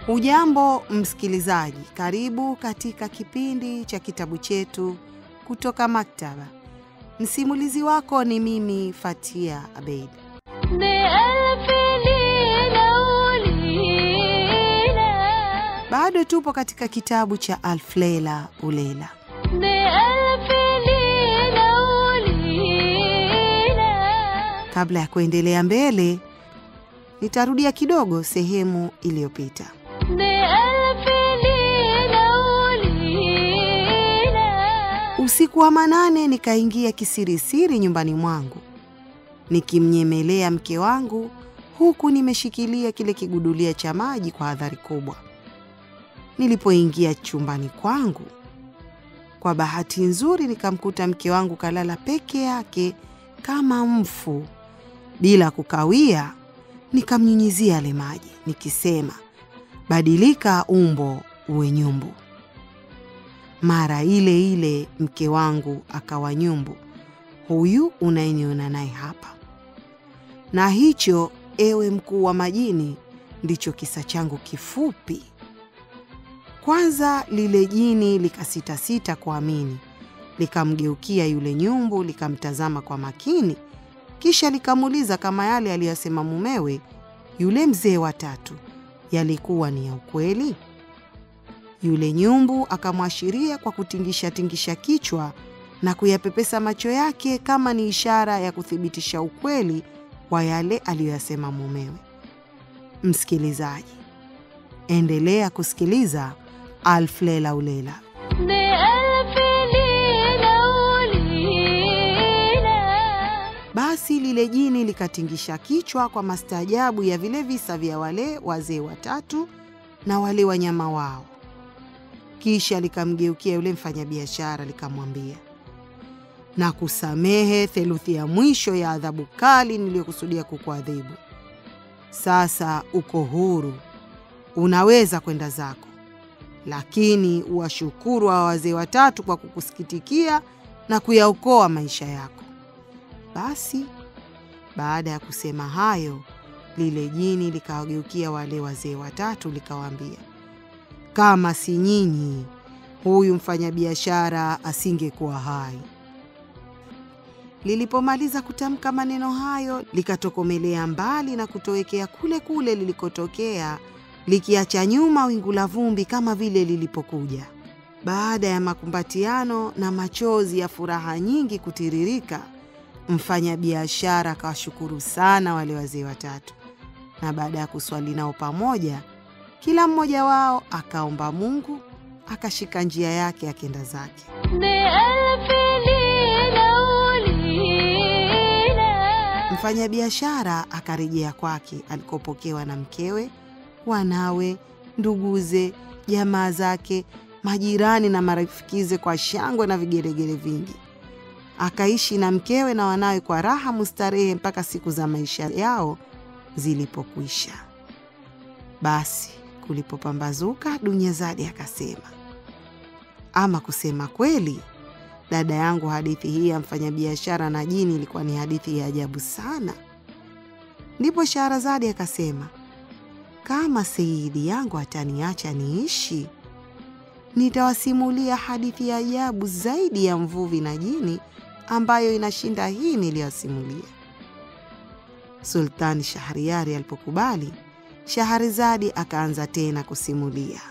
Hujambo msikilizaji, karibu katika kipindi cha kitabu chetu kutoka maktaba. Msimulizi wako ni mimi Fatia Abeid. Bado tupo katika kitabu cha Alf Lela u Lela. Kabla ya kuendelea mbele, nitarudia kidogo sehemu iliyopita. Usiku wa manane nikaingia kisirisiri nyumbani mwangu, nikimnyemelea mke wangu huku nimeshikilia kile kigudulia cha maji kwa hadhari kubwa. Nilipoingia chumbani kwangu, kwa bahati nzuri nikamkuta mke wangu kalala peke yake kama mfu. Bila kukawia, nikamnyunyizia yale maji nikisema, badilika umbo uwe nyumbu. Mara ile ile mke wangu akawa nyumbu, huyu unayeniona naye hapa. Na hicho, ewe mkuu wa majini, ndicho kisa changu kifupi. Kwanza lile jini likasitasita kuamini, likamgeukia yule nyumbu, likamtazama kwa makini, kisha likamuuliza kama yale aliyosema mumewe, yule mzee wa tatu, yalikuwa ni ya ukweli. Yule nyumbu akamwashiria kwa kutingisha kichwa na kuyapepesa macho yake kama ni ishara ya kuthibitisha ukweli wa yale aliyosema mumewe. Msikilizaji, endelea kusikiliza Alf Lela u Lela. Basi lile jini likatingisha kichwa kwa mastaajabu ya vile visa vya wale wazee watatu na wale wanyama wao. Kisha likamgeukia yule mfanyabiashara likamwambia, na kusamehe theluthi ya mwisho ya adhabu kali niliyokusudia kukuadhibu. Sasa uko huru, unaweza kwenda zako, lakini uwashukuru wa wazee watatu kwa kukusikitikia na kuyaokoa maisha yako. Basi baada ya kusema hayo, lile jini likawageukia wale wazee watatu likawaambia, kama si nyinyi, huyu mfanyabiashara asingekuwa hai. Lilipomaliza kutamka maneno hayo, likatokomelea mbali na kutowekea kule kule lilikotokea, likiacha nyuma wingu la vumbi kama vile lilipokuja. Baada ya makumbatiano na machozi ya furaha nyingi kutiririka, mfanyabiashara akawashukuru sana wale wazee watatu, na baada ya kuswali nao pamoja, kila mmoja wao akaomba Mungu, akashika njia yake akenda zake. Mfanyabiashara akarejea kwake alikopokewa na mkewe, wanawe, nduguze, jamaa zake, majirani na marafikize kwa shangwe na vigelegele vingi. Akaishi na mkewe na wanawe kwa raha mustarehe mpaka siku za maisha yao zilipokwisha. Basi kulipopambazuka, Dunyazadi akasema, ama kusema kweli, dada yangu, hadithi hii ya mfanyabiashara na jini ilikuwa ni hadithi ya ajabu sana. Ndipo Shahrazadi akasema, kama Sayyidi yangu ataniacha niishi, nitawasimulia hadithi ya ajabu zaidi ya mvuvi na jini ambayo inashinda hii niliyosimulia. Sultani Shahryari alipokubali, Shahrazadi akaanza tena kusimulia.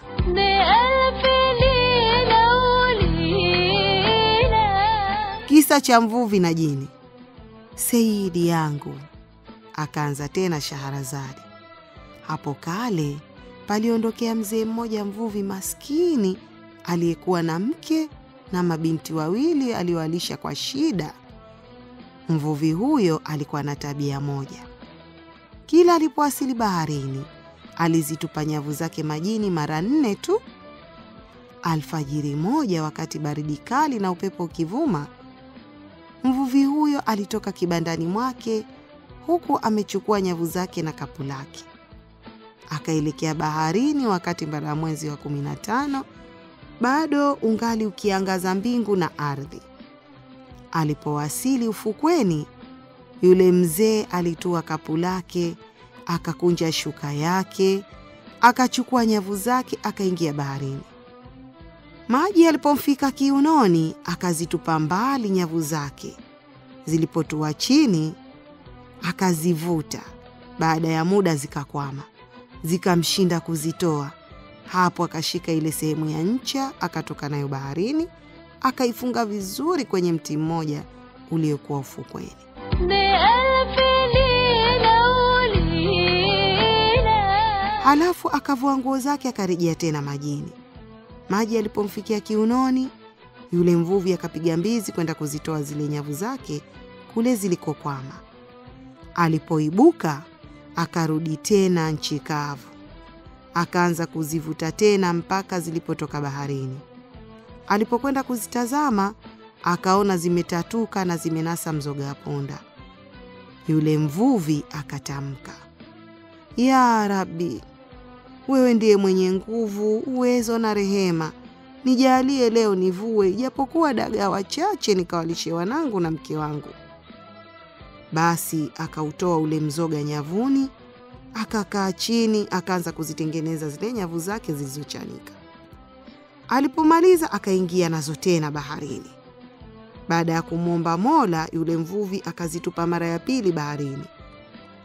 Kisa cha mvuvi na jini. Sayyidi yangu, akaanza tena Shahrazadi, hapo kale paliondokea mzee mmoja mvuvi maskini aliyekuwa na mke na mabinti wawili aliowalisha kwa shida. Mvuvi huyo alikuwa na tabia moja. Kila alipowasili baharini, alizitupa nyavu zake majini mara 4 tu. Alfajiri moja, wakati baridi kali na upepo ukivuma, mvuvi huyo alitoka kibandani mwake huku amechukua nyavu zake na kapu lake. Akaelekea baharini wakati bara mwezi wa 15 bado ungali ukiangaza mbingu na ardhi. Alipowasili ufukweni, yule mzee alitua kapu lake, akakunja shuka yake, akachukua nyavu zake akaingia baharini. Maji yalipomfika kiunoni, akazitupa mbali nyavu zake. Zilipotua chini, akazivuta. Baada ya muda zikakwama, zikamshinda kuzitoa. Hapo akashika ile sehemu ya ncha, akatoka nayo baharini, akaifunga vizuri kwenye mti mmoja uliokuwa ufukweni. Halafu akavua nguo zake akarejea tena majini. Maji yalipomfikia kiunoni, yule mvuvi akapiga mbizi kwenda kuzitoa zile nyavu zake kule zilikokwama. Alipoibuka, akarudi tena nchi kavu. Akaanza kuzivuta tena mpaka zilipotoka baharini. Alipokwenda kuzitazama, akaona zimetatuka na zimenasa mzoga wa punda. Yule mvuvi akatamka, "Ya Rabbi, wewe ndiye mwenye nguvu, uwezo na rehema. Nijalie leo nivue ijapokuwa dagaa wachache nikawalishe wanangu na mke wangu." Basi akautoa ule mzoga nyavuni, akakaa chini, akaanza kuzitengeneza zile nyavu zake zilizochanika. Alipomaliza akaingia nazo tena baharini. Baada ya kumwomba Mola, yule mvuvi akazitupa mara ya pili baharini.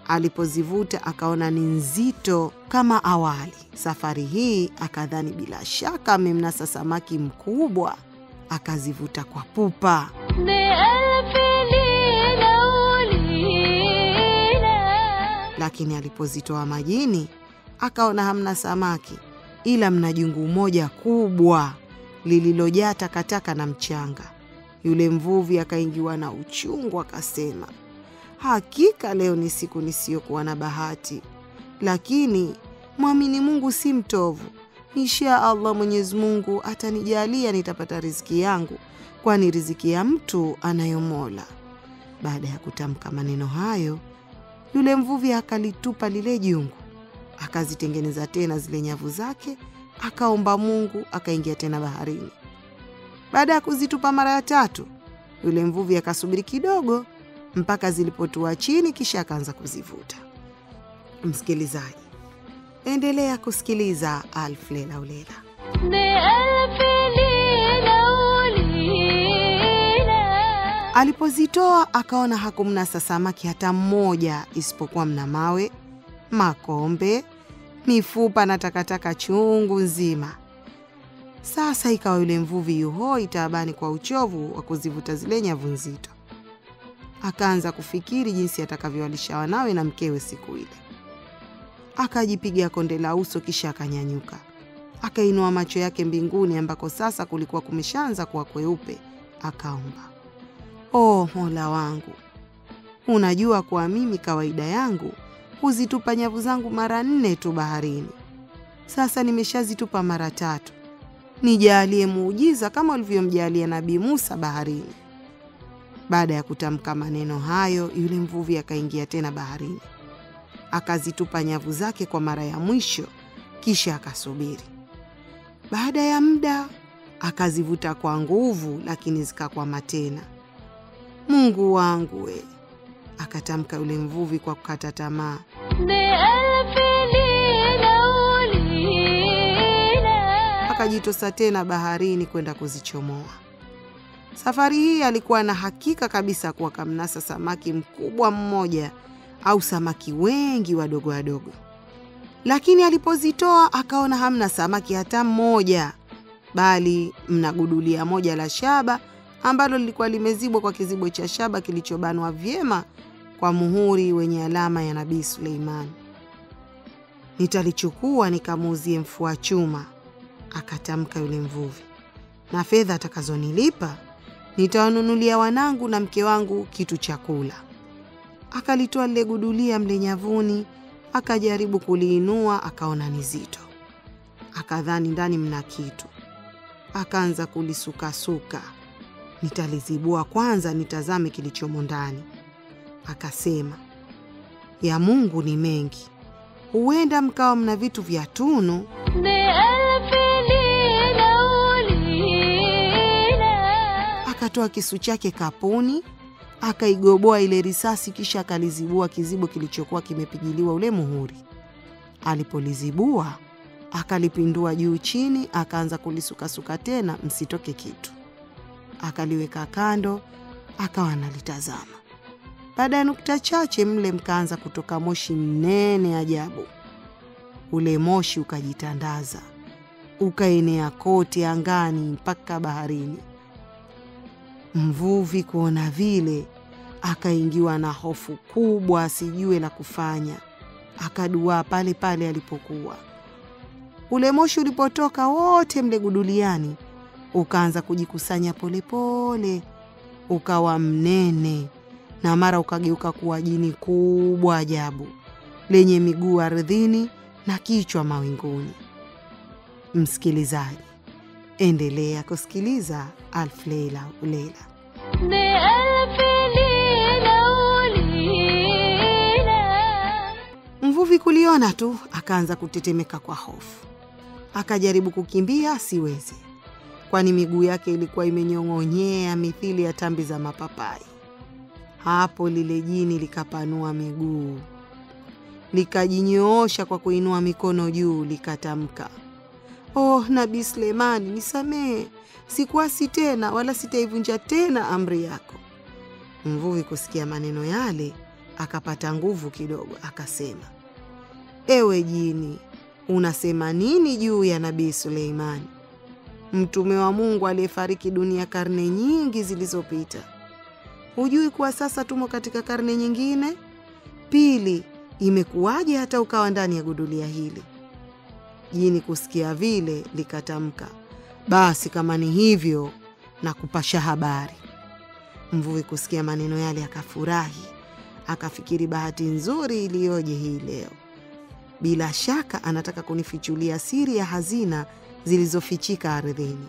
Alipozivuta akaona ni nzito kama awali. Safari hii akadhani bila shaka amemnasa samaki mkubwa, akazivuta kwa pupa. Lakini alipozitoa majini, akaona hamna samaki, ila mna jungu moja kubwa lililojaa takataka na mchanga. Yule mvuvi akaingiwa na uchungu, akasema, "Hakika leo ni siku nisiyokuwa na bahati, lakini muamini Mungu si mtovu. Insha Allah Mwenyezi Mungu atanijalia nitapata riziki yangu, kwani riziki ya mtu anayo Mola." Baada ya kutamka maneno hayo, yule mvuvi akalitupa lile jungu, akazitengeneza tena zile nyavu zake, akaomba Mungu, akaingia tena baharini. Baada ya kuzitupa mara ya tatu, yule mvuvi akasubiri kidogo mpaka zilipotua chini, kisha akaanza kuzivuta. Msikilizaji, endelea kusikiliza Alf Lela u Lela. Alipozitoa akaona hakumnasa samaki hata mmoja, isipokuwa mna mawe, makombe, mifupa na takataka chungu nzima. Sasa ikawa yule mvuvi yuhoi taabani kwa uchovu wa kuzivuta zile nyavu nzito. Akaanza kufikiri jinsi atakavyowalisha wanawe na mkewe siku ile. Akajipiga konde la uso, kisha akanyanyuka. Akainua macho yake mbinguni ambako sasa kulikuwa kumeshaanza kuwa kweupe. Akaomba, "Oh Mola wangu, unajua kwa mimi kawaida yangu huzitupa nyavu zangu mara 4 tu baharini. Sasa nimeshazitupa mara 3. Nijalie muujiza kama ulivyomjalia Nabii Musa baharini." Baada ya kutamka maneno hayo, yule mvuvi akaingia tena baharini. Akazitupa nyavu zake kwa mara ya mwisho, kisha akasubiri. Baada ya muda akazivuta kwa nguvu, lakini zikakwama tena. "Mungu wangu we," akatamka yule mvuvi kwa kukata tamaa. Akajitosa tena baharini kwenda kuzichomoa. Safari hii alikuwa na hakika kabisa kuwa kamnasa samaki mkubwa mmoja au samaki wengi wadogo wadogo. Lakini alipozitoa akaona hamna samaki hata mmoja, bali mna gudulia moja la shaba ambalo lilikuwa limezibwa kwa kizibo cha shaba kilichobanwa vyema kwa muhuri wenye alama ya Nabii Suleiman. "Nitalichukua nikamuuzie mfua chuma," akatamka yule mvuvi, "na fedha atakazonilipa nitawanunulia wanangu na mke wangu kitu cha kula." Akalitoa lile gudulia mle nyavuni, akajaribu kuliinua, akaona ni zito. Akadhani ndani mna kitu. Akaanza kulisukasuka. "Nitalizibua kwanza nitazame kilichomo ndani." Akasema, "Ya Mungu ni mengi. Huenda mkawa mna vitu vya tunu." Akatoa kisu chake kapuni, akaigoboa ile risasi, kisha akalizibua kizibo kilichokuwa kimepigiliwa ule muhuri. Alipolizibua Akalipindua juu chini, akaanza kulisukasuka tena msitoke kitu. Akaliweka kando, akawa analitazama. Baada ya nukta chache mle mkaanza kutoka moshi mnene ajabu. Ule moshi ukajitandaza, ukaenea kote angani mpaka baharini. Mvuvi kuona vile akaingiwa na hofu kubwa, asijue la kufanya. Akaduaa pale pale alipokuwa. Ule moshi ulipotoka wote mle guduliani, ukaanza kujikusanya polepole, ukawa mnene, na mara ukageuka kuwa jini kubwa ajabu, lenye miguu ardhini na kichwa mawinguni. Msikilizaji, endelea kusikiliza Alfu Lela u Lela. Mvuvi kuliona tu akaanza kutetemeka kwa hofu. Akajaribu kukimbia, siwezi, kwani miguu yake ilikuwa imenyong'onyea mithili ya tambi za mapapai. Hapo lile jini likapanua miguu, likajinyoosha kwa kuinua mikono juu, likatamka, "Oh, Nabii Suleimani, nisamehe. Sikuasi tena wala sitaivunja tena amri yako." Mvuvi kusikia maneno yale akapata nguvu kidogo, akasema, "Ewe jini, unasema nini juu ya Nabii Suleimani, mtume wa Mungu aliyefariki dunia karne nyingi zilizopita? Hujui kuwa sasa tumo katika karne nyingine? Pili, imekuwaje hata ukawa ndani ya gudulia hili?" Jini kusikia vile likatamka, "Basi kama ni hivyo, na kupasha habari." Mvuvi kusikia maneno yale akafurahi, akafikiri bahati nzuri iliyoje hii leo. Bila shaka anataka kunifichulia siri ya hazina zilizofichika ardhini.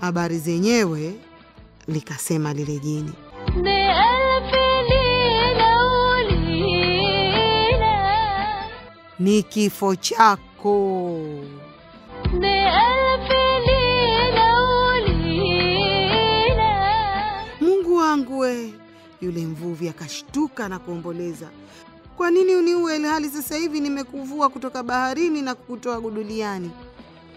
Habari zenyewe, likasema lile jini, ni kifo chako. Mungu wangu we! Yule mvuvi akashtuka na kuomboleza, "Kwa nini uniue ile hali sasa hivi nimekuvua kutoka baharini na kukutoa guduliani?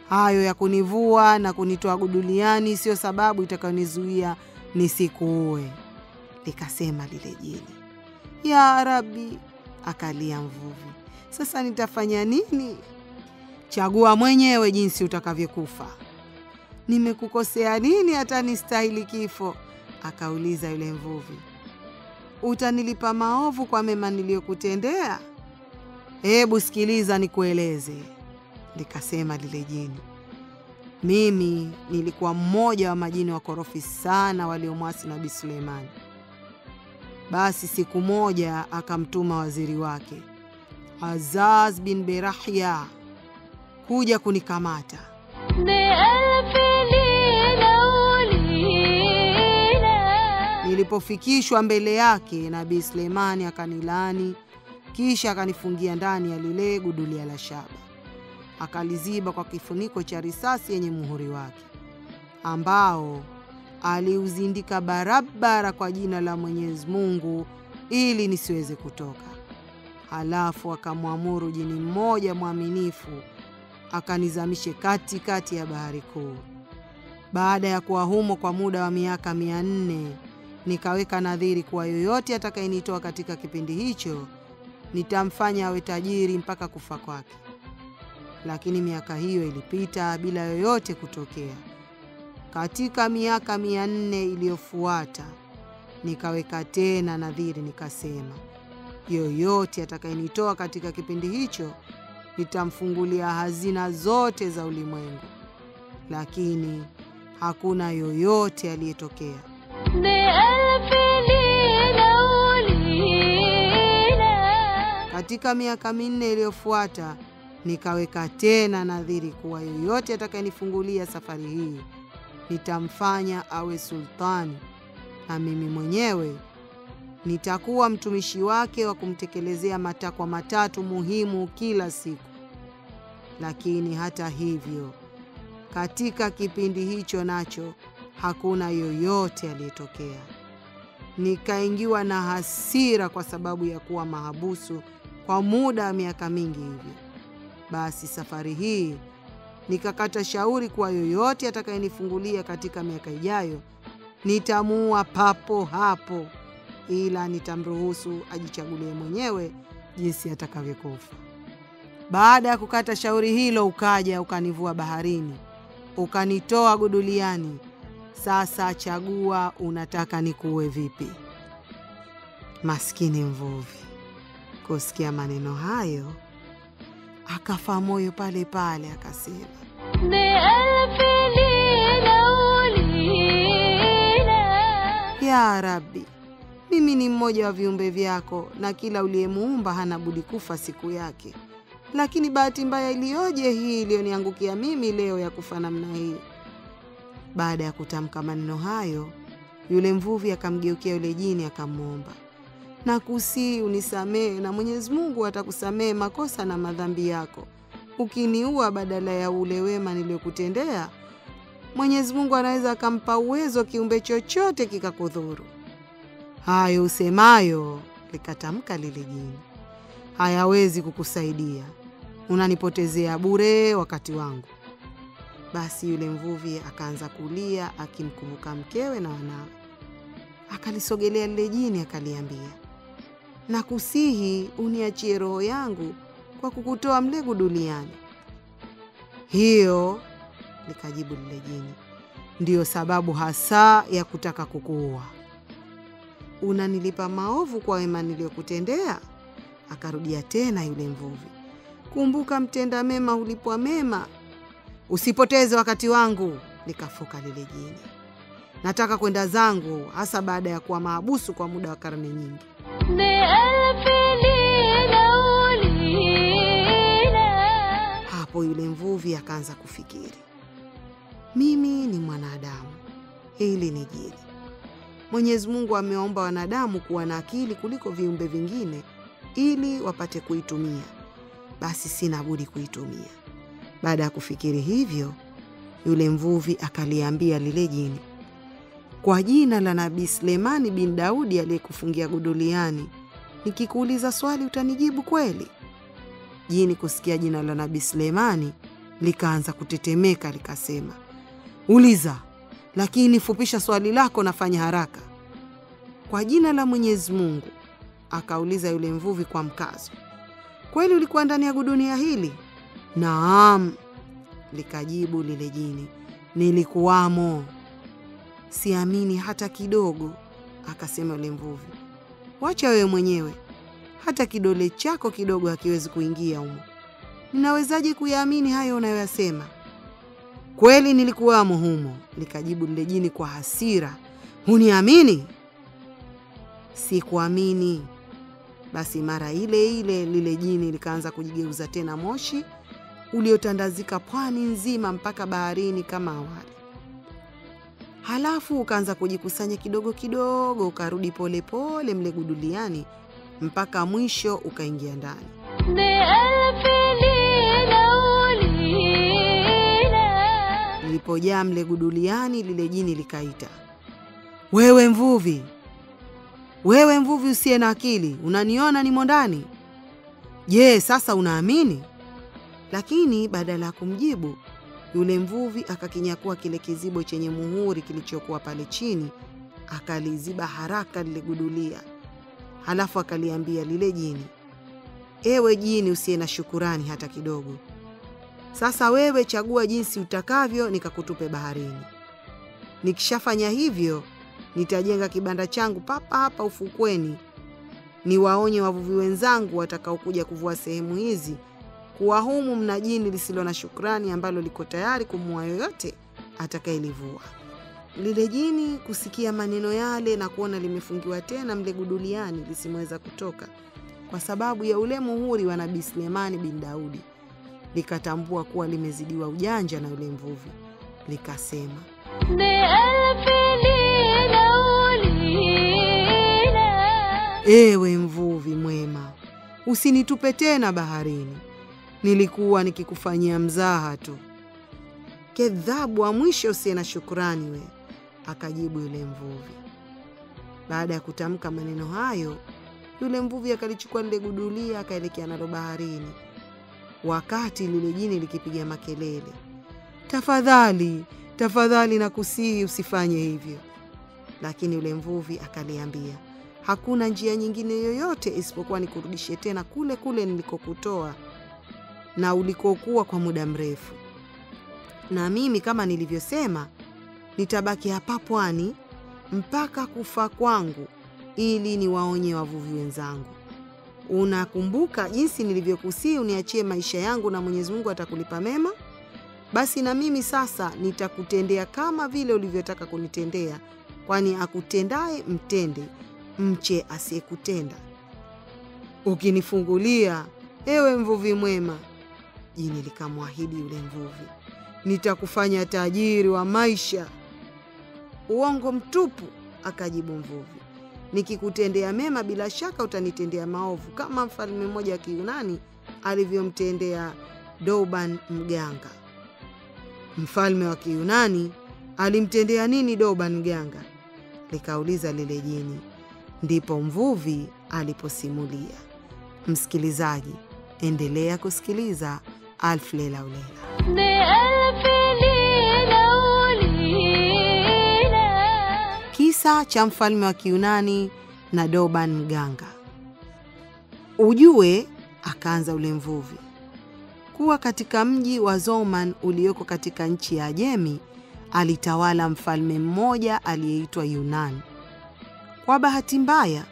Hayo ya kunivua na kunitoa guduliani sio sababu itakayonizuia nisikuue." Likasema lile jini, "Ya Rabbi," akalia mvuvi, "sasa nitafanya nini? Chagua mwenyewe jinsi utakavyokufa." "Nimekukosea nini hata nistahili kifo?" akauliza yule mvuvi. "Utanilipa maovu kwa mema niliyokutendea? Hebu sikiliza nikueleze." Likasema lile jini, "Mimi nilikuwa mmoja wa majini wakorofi sana waliomwasi Nabii Suleimani. Basi siku moja akamtuma waziri wake, Azaz bin Berahia, kuja kunikamata. Nilipofikishwa mbele yake, Nabii Suleimani akanilani, kisha akanifungia ndani ya lile gudulia la shaba. Akaliziba kwa kifuniko cha risasi yenye muhuri wake, ambao aliuzindika barabara kwa jina la Mwenyezi Mungu ili nisiweze kutoka. Halafu akamwamuru jini mmoja mwaminifu akanizamishe katikati ya bahari kuu. Baada ya kuwa humo kwa muda wa miaka 400, nikaweka nadhiri kuwa yoyote atakayenitoa katika kipindi hicho nitamfanya awe tajiri mpaka kufa kwake. Lakini miaka hiyo ilipita bila yoyote kutokea. Katika miaka 400 iliyofuata, nikaweka tena nadhiri, nikasema, yoyote atakayenitoa katika kipindi hicho nitamfungulia hazina zote za ulimwengu. Lakini hakuna yoyote aliyetokea. Katika miaka 4 iliyofuata, nikaweka tena nadhiri kuwa yoyote atakayenifungulia safari hii nitamfanya awe sultani, na mimi mwenyewe nitakuwa mtumishi wake wa kumtekelezea matakwa 3 muhimu kila siku. Lakini hata hivyo, katika kipindi hicho nacho hakuna yoyote aliyetokea. Nikaingiwa na hasira kwa sababu ya kuwa mahabusu kwa muda wa miaka mingi hivyo. Basi safari hii nikakata shauri kwa yoyote atakayenifungulia katika miaka ijayo, nitamuua papo hapo, ila nitamruhusu ajichagulie mwenyewe jinsi atakavyokufa. Baada ya kukata shauri hilo, ukaja ukanivua baharini, ukanitoa guduliani. Sasa chagua, unataka nikuue vipi? Maskini mvuvi kusikia maneno hayo akafa moyo pale pale, akasema, ya Rabbi, mimi ni mmoja wa viumbe vyako na kila uliyemuumba hana budi kufa siku yake. Lakini bahati mbaya iliyoje hii iliyoniangukia mimi leo ya kufa namna hii. Baada ya kutamka maneno hayo, yule mvuvi akamgeukia yule jini akamwomba, nakusihi unisamehe na Mwenyezi Mungu atakusamehe makosa na madhambi yako. Ukiniua badala ya ule wema niliyokutendea, Mwenyezi Mungu anaweza akampa uwezo kiumbe chochote kikakudhuru. Hayo usemayo, likatamka lile jini, hayawezi kukusaidia. Unanipotezea bure wakati wangu. Basi yule mvuvi akaanza kulia akimkumbuka mkewe na wanawe. Akalisogelea lile jini akaliambia, nakusihi uniachie roho yangu kwa kukutoa mle guduliani. Hiyo, likajibu lile jini, ndiyo sababu hasa ya kutaka kukuua. Unanilipa maovu kwa wema niliyokutendea? Akarudia tena yule mvuvi, kumbuka mtenda mema hulipwa mema. Usipoteze wakati wangu, likafoka lile jini. Nataka kwenda zangu, hasa baada ya kuwa mahabusu kwa muda wa karne nyingi. Hapo yule mvuvi akaanza kufikiri, mimi ni mwanadamu, hili ni jini. Mwenyezi Mungu ameomba wanadamu kuwa na akili kuliko viumbe vingine ili wapate kuitumia. Basi sina budi kuitumia. Baada ya kufikiri hivyo, yule mvuvi akaliambia lile jini, kwa jina la Nabii Suleimani bin Daudi aliyekufungia guduliani, nikikuuliza swali utanijibu kweli? Jini kusikia jina la Nabii Suleimani likaanza kutetemeka, likasema, uliza, lakini fupisha swali lako na fanya haraka. Kwa jina la Mwenyezi Mungu, akauliza yule mvuvi kwa mkazo, kweli ulikuwa ndani ya gudunia hili? Naam, likajibu lile jini, nilikuwamo. Siamini hata kidogo, akasema yule mvuvi. Wacha wewe mwenyewe, hata kidole chako kidogo hakiwezi kuingia humo. Ninawezaje kuyaamini hayo unayoyasema? Kweli nilikuwamo humo, likajibu lile jini kwa hasira. Huniamini? Sikuamini. Basi mara ile ile lile jini likaanza kujigeuza tena moshi uliotandazika pwani nzima mpaka baharini kama awali. Halafu ukaanza kujikusanya kidogo kidogo, ukarudi pole pole mle guduliani mpaka mwisho ukaingia ndani. Lilipojaa mle guduliani, lile jini likaita, wewe mvuvi, wewe mvuvi usiye na akili, unaniona nimo ndani? Je, sasa unaamini? Lakini badala ya kumjibu, yule mvuvi akakinyakua kile kizibo chenye muhuri kilichokuwa pale chini, akaliziba haraka lile gudulia. Halafu akaliambia lile jini, ewe jini usiye na shukurani hata kidogo, sasa wewe chagua jinsi utakavyo nikakutupe baharini. Nikishafanya hivyo, nitajenga kibanda changu papa hapa ufukweni. Niwaonye wavuvi wenzangu watakaokuja kuvua sehemu hizi kuwa humu mna jini lisilo na shukrani ambalo liko tayari kumuua yoyote atakayelivua. Lile jini kusikia maneno yale na kuona limefungiwa tena mle guduliani lisimweza kutoka kwa sababu ya ule muhuri wa Nabii Suleimani bin Daudi, likatambua kuwa limezidiwa ujanja na yule mvuvi. Likasema, ewe mvuvi mwema, usinitupe tena baharini. Nilikuwa nikikufanyia mzaha tu. Kedhabu wa mwisho usiye na shukrani we, akajibu yule mvuvi. Baada ya kutamka maneno hayo, yule mvuvi akalichukua lile gudulia akaelekea nalo baharini. wakati lile jini likipiga makelele, "Tafadhali, tafadhali nakusihi usifanye hivyo." Lakini yule mvuvi akaliambia, "Hakuna njia nyingine yoyote isipokuwa nikurudishe tena kule kule nilikokutoa na ulikokuwa kwa muda mrefu. Na mimi kama nilivyosema, nitabaki hapa pwani mpaka kufa kwangu ili niwaonye wavuvi wenzangu. Unakumbuka jinsi nilivyokusihi uniachie maisha yangu na Mwenyezi Mungu atakulipa mema? Basi na mimi sasa nitakutendea kama vile ulivyotaka kunitendea, kwani akutendaye mtende, mche asiyekutenda. Ukinifungulia, ewe mvuvi mwema." Jini likamwahidi yule mvuvi, "Nitakufanya tajiri wa maisha." "Uongo mtupu," akajibu mvuvi. "Nikikutendea mema bila shaka utanitendea maovu, kama mfalme mmoja wa Kiyunani alivyomtendea Douban mganga." "Mfalme wa Kiyunani alimtendea nini Douban mganga?" likauliza lile jini. Ndipo mvuvi aliposimulia. Msikilizaji, endelea kusikiliza Alfu Lela u Lela. Kisa cha mfalme wa Kiyunani na Douban mganga. "Ujue," akaanza ule mvuvi, "kuwa katika mji wa Zoman ulioko katika nchi ya Ajemi alitawala mfalme mmoja aliyeitwa Yunani. Kwa bahati mbaya,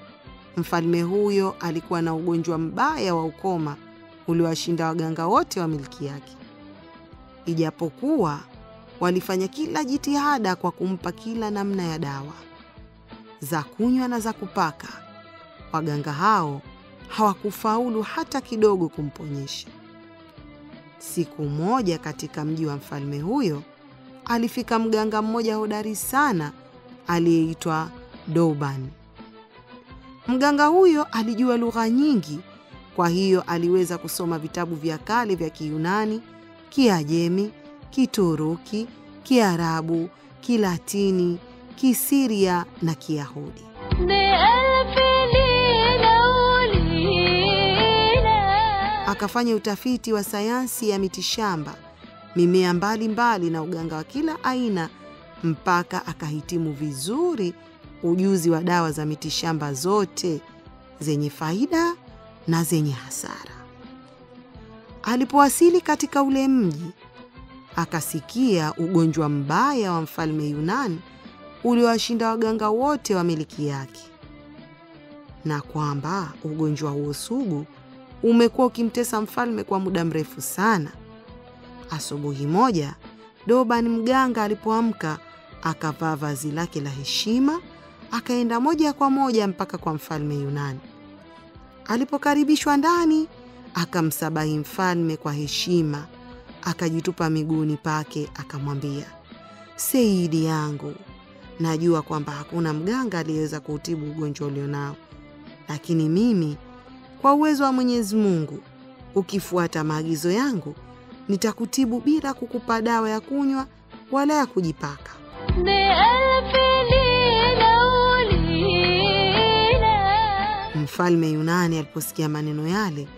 mfalme huyo alikuwa na ugonjwa mbaya wa ukoma uliowashinda waganga wote wa milki yake. Ijapokuwa walifanya kila jitihada kwa kumpa kila namna ya dawa za kunywa na za kupaka, waganga hao hawakufaulu hata kidogo kumponyesha. Siku moja katika mji wa mfalme huyo alifika mganga mmoja hodari sana aliyeitwa Douban. Mganga huyo alijua lugha nyingi, kwa hiyo aliweza kusoma vitabu vya kale vya Kiyunani, Kiajemi, Kituruki, Kiarabu, Kilatini, Kisiria na Kiyahudi. Akafanya utafiti wa sayansi ya mitishamba, mimea mbalimbali na uganga wa kila aina, mpaka akahitimu vizuri ujuzi wa dawa za mitishamba zote zenye faida na zenye hasara. Alipowasili katika ule mji, akasikia ugonjwa mbaya wa mfalme Yunani uliowashinda waganga wote wa miliki yake, na kwamba ugonjwa huo sugu umekuwa ukimtesa mfalme kwa muda mrefu sana. Asubuhi moja, Douban mganga alipoamka, akavaa vazi lake la heshima, akaenda moja kwa moja mpaka kwa mfalme Yunani. Alipokaribishwa ndani, akamsabahi mfalme kwa heshima, akajitupa miguuni pake, akamwambia, "Seidi yangu, najua kwamba hakuna mganga aliyeweza kuutibu ugonjwa ulionao, lakini mimi kwa uwezo wa Mwenyezi Mungu, ukifuata maagizo yangu, nitakutibu bila kukupa dawa ya kunywa wala ya kujipaka." Mfalme Yunani aliposikia maneno yale,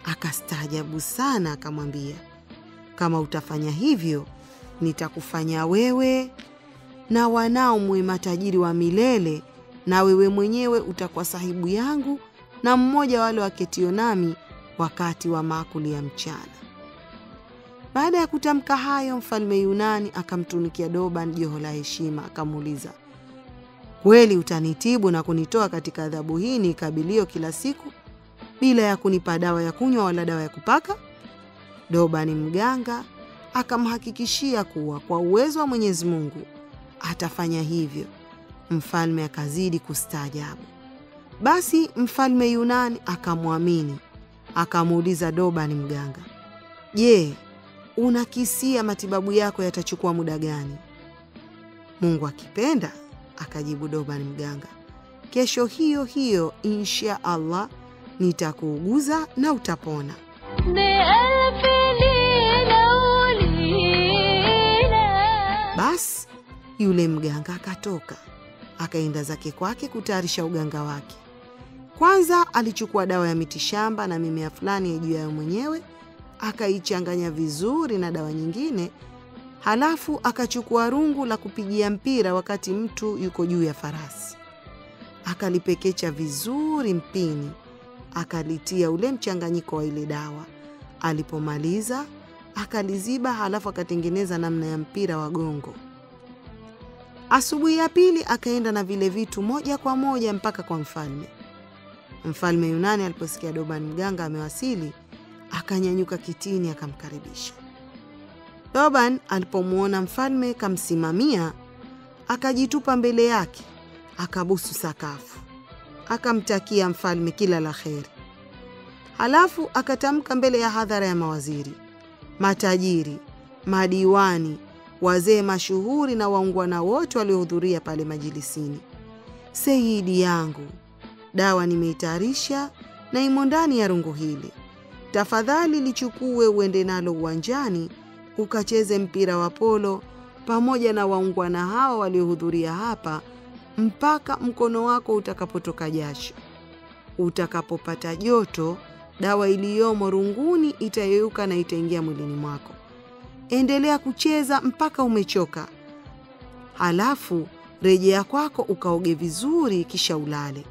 akastaajabu sana, akamwambia, "Kama utafanya hivyo, nitakufanya wewe na wanao muwe matajiri wa milele, na wewe mwenyewe utakuwa sahibu yangu na mmoja wale waketio nami wakati wa maakuli ya mchana." Baada ya kutamka hayo, mfalme Yunani akamtunikia Douban joho la heshima, akamuuliza, "Kweli utanitibu na kunitoa katika adhabu hii nikabilio kila siku bila ya kunipa dawa ya kunywa wala dawa ya kupaka?" Douban mganga akamhakikishia kuwa kwa uwezo wa Mwenyezi Mungu atafanya hivyo. Mfalme akazidi kustaajabu. Basi mfalme Yunani akamwamini, akamuuliza Douban mganga, "Je, unakisia matibabu yako yatachukua muda gani?" "Mungu akipenda," akajibu Douban mganga, "kesho hiyo hiyo insha Allah nitakuuguza na utapona." Basi yule mganga akatoka, akaenda zake kwake kutayarisha uganga wake. Kwanza alichukua dawa ya mitishamba na mimea fulani ijuayo mwenyewe, akaichanganya vizuri na dawa nyingine, halafu akachukua rungu la kupigia mpira wakati mtu yuko juu ya farasi. Akalipekecha vizuri mpini, akalitia ule mchanganyiko wa ile dawa. Alipomaliza, akaliziba, halafu akatengeneza namna ya mpira wa gongo. Asubuhi ya pili akaenda na vile vitu moja kwa moja mpaka kwa mfalme. Mfalme Yunani aliposikia Doban mganga amewasili, akanyanyuka kitini akamkaribisha. Doban alipomuona mfalme kamsimamia, akajitupa mbele yake, akabusu sakafu. Akamtakia mfalme kila la kheri. Halafu akatamka mbele ya hadhara ya mawaziri, matajiri, madiwani, wazee mashuhuri na waungwana wote waliohudhuria pale majilisini. Sayyidi yangu, dawa nimeitayarisha na imo ndani ya rungu hili. Tafadhali lichukue uende nalo uwanjani ukacheze mpira wa polo pamoja na waungwana hao waliohudhuria hapa mpaka mkono wako utakapotoka jasho. Utakapopata joto, dawa iliyomo runguni itayeyuka na itaingia mwilini mwako. Endelea kucheza mpaka umechoka. Halafu rejea kwako ukaoge vizuri kisha ulale.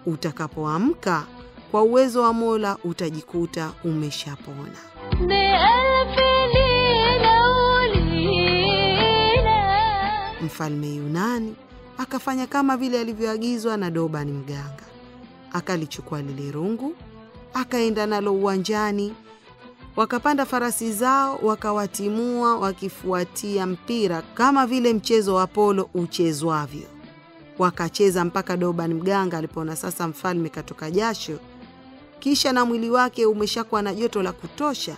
Utakapoamka, kwa uwezo wa Mola utajikuta umeshapona. Mfalme Yunani akafanya kama vile alivyoagizwa na Doban mganga. Akalichukua lile rungu, akaenda nalo uwanjani. Wakapanda farasi zao, wakawatimua wakifuatia mpira kama vile mchezo wa polo uchezwavyo. Wakacheza mpaka Doban mganga alipoona sasa mfalme katoka jasho, kisha na mwili wake umeshakuwa na joto la kutosha.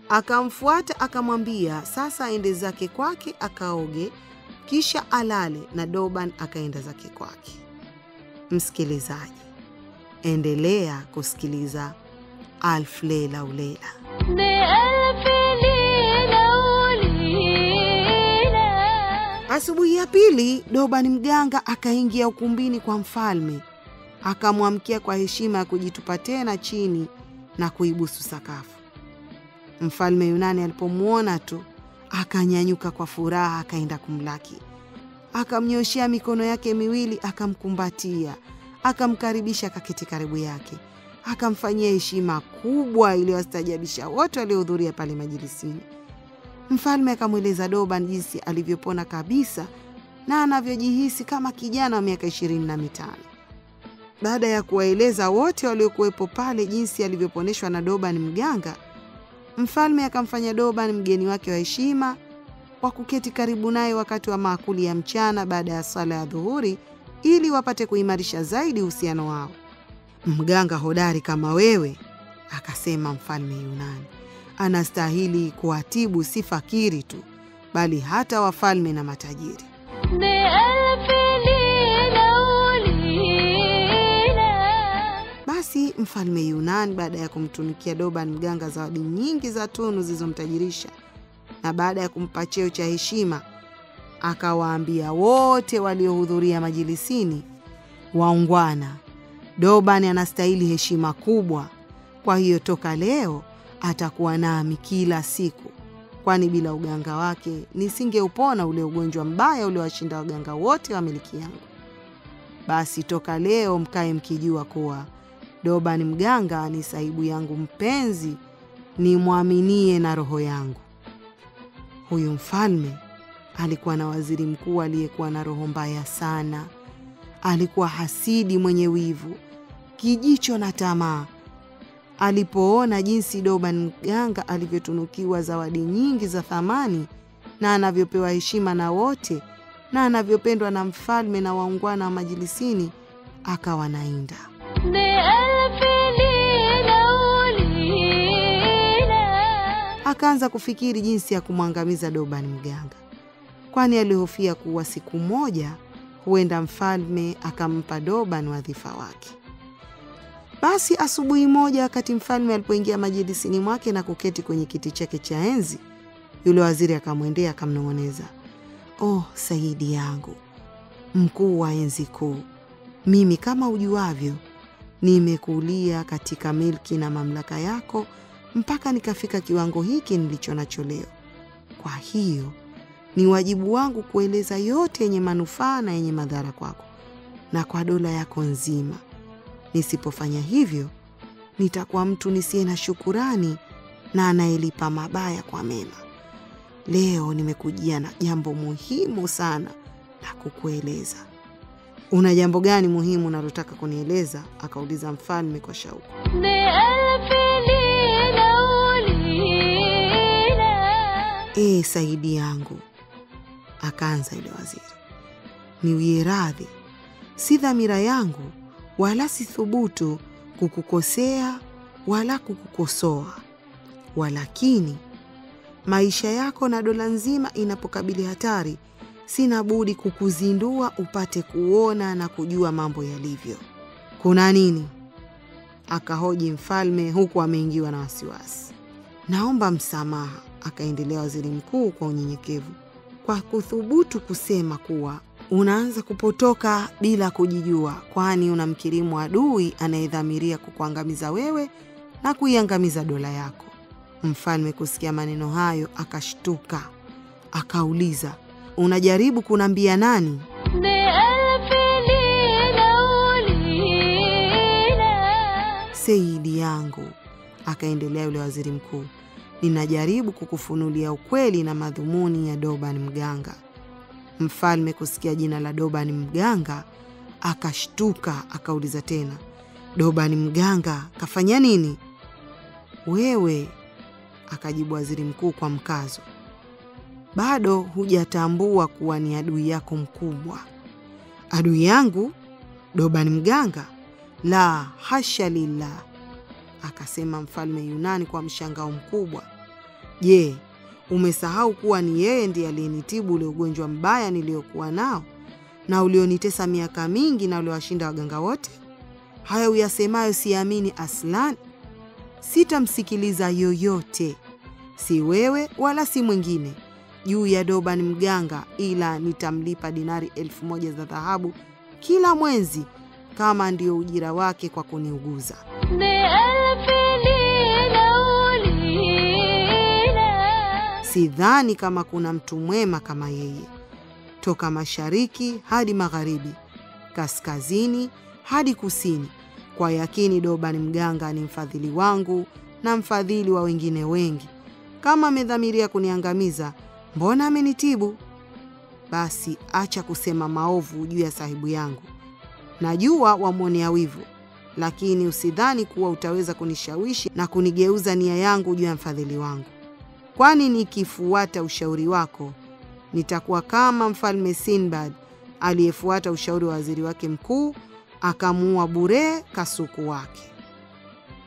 Akamfuata akamwambia sasa aende zake kwake akaoge, kisha alale, na Doban akaenda zake kwake. Msikilizaji, endelea kusikiliza Alf Lela u Lela. Asubuhi ya pili, Doban mganga akaingia ukumbini kwa mfalme. Akamwamkia kwa heshima ya kujitupa tena chini na kuibusu sakafu. Mfalme Yunani alipomuona tu, akanyanyuka kwa furaha, akaenda kumlaki. Akamnyoshia mikono yake miwili, akamkumbatia, akamkaribisha kaketi karibu yake. Akamfanyia heshima kubwa iliyowastajabisha wote waliohudhuria pale majilisini. Mfalme akamweleza Doban jinsi alivyopona kabisa na anavyojihisi kama kijana wa miaka 25. Baada ya kuwaeleza wote waliokuwepo pale jinsi alivyoponeshwa na Doban mganga, mfalme akamfanya Doban mgeni wake wa heshima wa kuketi karibu naye wakati wa maakuli ya mchana baada ya sala ya dhuhuri, ili wapate kuimarisha zaidi uhusiano wao. Mganga hodari kama wewe, akasema mfalme Yunani, anastahili kuatibu si fakiri tu, bali hata wafalme na matajiri. Basi mfalme Yunani baada ya kumtunikia Doban mganga zawadi nyingi za tunu zilizomtajirisha, na baada ya kumpa cheo cha heshima, akawaambia wote waliohudhuria majilisini, waungwana, Doban anastahili heshima kubwa. Kwa hiyo toka leo atakuwa nami kila siku, kwani bila uganga wake nisingeupona ule ugonjwa mbaya uliowashinda waganga wote wa miliki yangu. Basi toka leo mkae mkijua kuwa Doban mganga ni sahibu yangu mpenzi, ni muaminie na roho yangu. Huyu mfalme alikuwa na waziri mkuu aliyekuwa na roho mbaya sana. Alikuwa hasidi, mwenye wivu, kijicho na tamaa. Alipoona jinsi Doban mganga alivyotunukiwa zawadi nyingi za thamani na anavyopewa heshima na wote na anavyopendwa na mfalme na waungwana wa majilisini, akawa nainda. Akaanza kufikiri jinsi ya kumwangamiza Doban mganga, kwani alihofia kuwa siku moja huenda mfalme akampa Doban wadhifa wake. Basi asubuhi moja, wakati mfalme alipoingia majilisini mwake na kuketi kwenye kiti chake cha enzi, yule waziri akamwendea akamnong'oneza, "Oh, sayyidi yangu, mkuu wa enzi kuu, mimi kama ujuavyo nimekulia katika milki na mamlaka yako mpaka nikafika kiwango hiki nilicho nacho leo. Kwa hiyo ni wajibu wangu kueleza yote yenye manufaa na yenye madhara kwako na kwa dola yako nzima. Nisipofanya hivyo, nitakuwa mtu nisiye na shukurani na anayelipa mabaya kwa mema. Leo nimekujia na jambo muhimu sana la kukueleza. Una jambo gani muhimu unalotaka kunieleza? Akauliza mfalme kwa shauku. Saidi yangu, akaanza yule waziri, niwie radhi. Si dhamira yangu wala si thubutu kukukosea wala kukukosoa. Walakini maisha yako na dola nzima inapokabili hatari, sina budi kukuzindua upate kuona na kujua mambo yalivyo. Kuna nini? Akahoji mfalme huku ameingiwa na wasiwasi. Naomba msamaha, akaendelea waziri mkuu kwa unyenyekevu, kwa kuthubutu kusema kuwa unaanza kupotoka bila kujijua, kwani unamkirimu adui anayedhamiria kukuangamiza wewe na kuiangamiza dola yako. Mfalme kusikia maneno hayo akashtuka, akauliza, unajaribu kunambia nani? Saidi yangu, akaendelea yule waziri mkuu, ninajaribu kukufunulia ukweli na madhumuni ya Doban mganga. Mfalme kusikia jina la Doban mganga akashtuka, akauliza tena, Doban mganga kafanya nini? Wewe, akajibu waziri mkuu kwa mkazo, bado hujatambua kuwa ni adui yako mkubwa. Adui yangu? Doban mganga? La hasha lillah, akasema mfalme Yunani kwa mshangao mkubwa. Je, umesahau kuwa ni yeye ndiye aliyenitibu ule ugonjwa mbaya niliokuwa nao na ulionitesa miaka mingi na uliowashinda waganga wote? Haya uyasemayo siamini aslan. Sitamsikiliza yoyote, si wewe wala si mwingine, juu ya Doban mganga, ila nitamlipa dinari 1000 za dhahabu kila mwezi kama ndio ujira wake kwa kuniuguza. Sidhani kama kuna mtu mwema kama yeye. Toka mashariki hadi magharibi, kaskazini hadi kusini, kwa yakini Doban mganga ni mfadhili wangu na mfadhili wa wengine wengi. Kama amedhamiria kuniangamiza, mbona amenitibu? Basi acha kusema maovu juu ya sahibu yangu. Najua wamwonea wivu, lakini usidhani kuwa utaweza kunishawishi na kunigeuza nia yangu juu ya mfadhili wangu. Kwani nikifuata ushauri wako, nitakuwa kama mfalme Sinbad aliyefuata ushauri wa waziri wake mkuu, akamuua bure kasuku wake.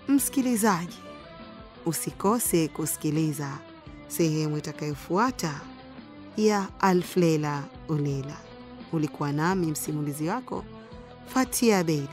Msikilizaji, usikose kusikiliza sehemu itakayofuata ya Alf Lela u Lela. Ulikuwa nami msimulizi wako Fatia Bedi.